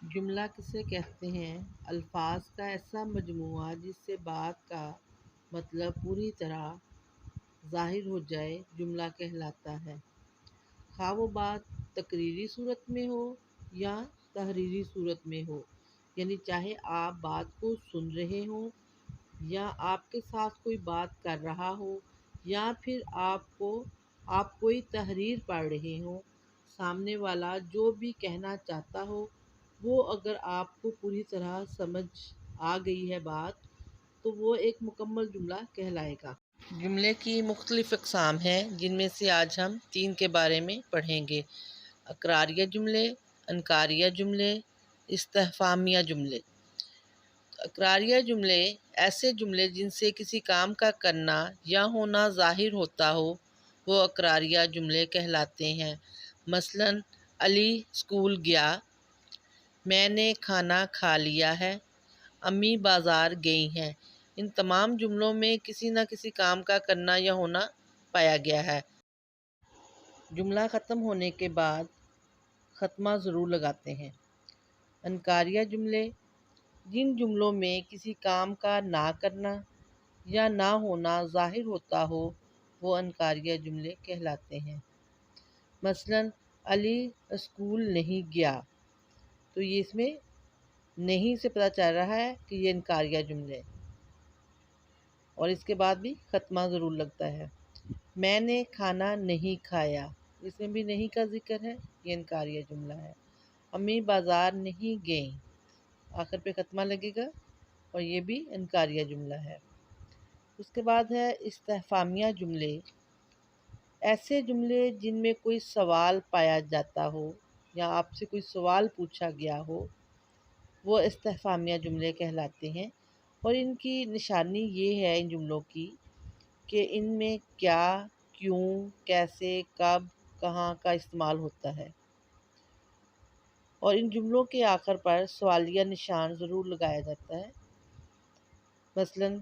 جملہ کسے کہتے ہیں؟ الفاظ کا ایسا مجموعہ جس سے بات کا مطلب پوری طرح ظاہر ہو جائے جملہ کہلاتا ہے، خواہ وہ بات تقریری صورت میں ہو یا تحریری صورت میں ہو، یعنی چاہے آپ بات کو سن رہے ہوں یا آپ کے ساتھ کوئی بات کر رہا ہو یا پھر آپ کوئی تحریر پڑھ رہے ہوں، سامنے والا جو بھی کہنا چاہتا ہو وہ اگر آپ کو پوری طرح سمجھ آ گئی ہے بات تو وہ ایک مکمل جملہ کہلائے گا۔ جملے کی مختلف اقسام ہیں جن میں سے آج ہم 3 کے بارے میں پڑھیں گے: اقراریہ جملے، انکاریہ جملے، استفہامیہ جملے۔ اقراریہ جملے ایسے جملے جن سے کسی کام کا کرنا یا ہونا ظاہر ہوتا ہو وہ اقراریہ جملے کہلاتے ہیں۔ مثلاً علی اسکول گیا، میں نے کھانا کھا لیا ہے، امی بازار گئی ہیں۔ ان تمام جملوں میں کسی نہ کسی کام کا کرنا یا ہونا پایا گیا ہے۔ جملہ ختم ہونے کے بعد خاتمہ ضرور لگاتے ہیں۔ انکاریہ جملے جن جملوں میں کسی کام کا نہ کرنا یا نہ ہونا ظاہر ہوتا ہو وہ انکاریہ جملے کہلاتے ہیں۔ مثلاً علی اسکول نہیں گیا، تو یہ اس میں نہیں سے پتہ چل رہا ہے کہ یہ انکاریہ جملے اور اس کے بعد بھی خاتمہ ضرور لگتا ہے۔ میں نے کھانا نہیں کھایا، اس میں بھی نہیں کا ذکر ہے، یہ انکاریہ جملہ ہے۔ امی بازار نہیں گئیں، آخر پہ خاتمہ لگے گا اور یہ بھی انکاریہ جملہ ہے۔ اس کے بعد ہے استفہامیہ جملے، ایسے جملے جن میں کوئی سوال پایا جاتا ہو یا آپ سے کوئی سوال پوچھا گیا ہو وہ استفہامیہ جملے کہلاتے ہیں، اور ان کی نشانی یہ ہے ان جملوں کی کہ ان میں کیا، کیوں، کیسے، کب، کہاں کا استعمال ہوتا ہے، اور ان جملوں کے آخر پر سوالیہ نشان ضرور لگایا جاتا ہے۔ مثلاً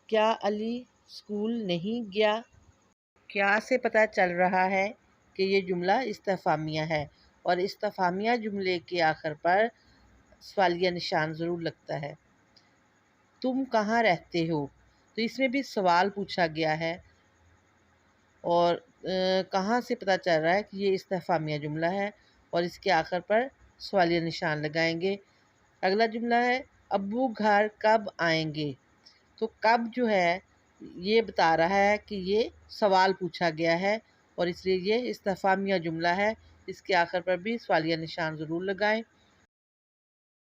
کیا علی اسکول نہیں گیا؟ کیا سے پتہ چل رہا ہے کہ یہ جملہ استفہامیہ ہے اور استفہامیہ جملے کے آخر پر سوالیہ نشان ضرور لگتا ہے۔ تم کہاں رہتے ہو؟ تو اس میں بھی سوال پوچھا گیا ہے اور کہاں سے پتہ چل رہا ہے کہ یہ استفہامیہ جملہ ہے اور اس کے آخر پر سوالیہ نشان لگائیں گے۔ اگلا جملہ ہے ابو گھر کب آئیں گے؟ تو کب جو ہے یہ بتا رہا ہے کہ یہ سوال پوچھا گیا ہے اور اس لیے یہ استفہامیہ جملہ ہے، اس کے آخر پر بھی سوالیہ نشان ضرور لگائیں۔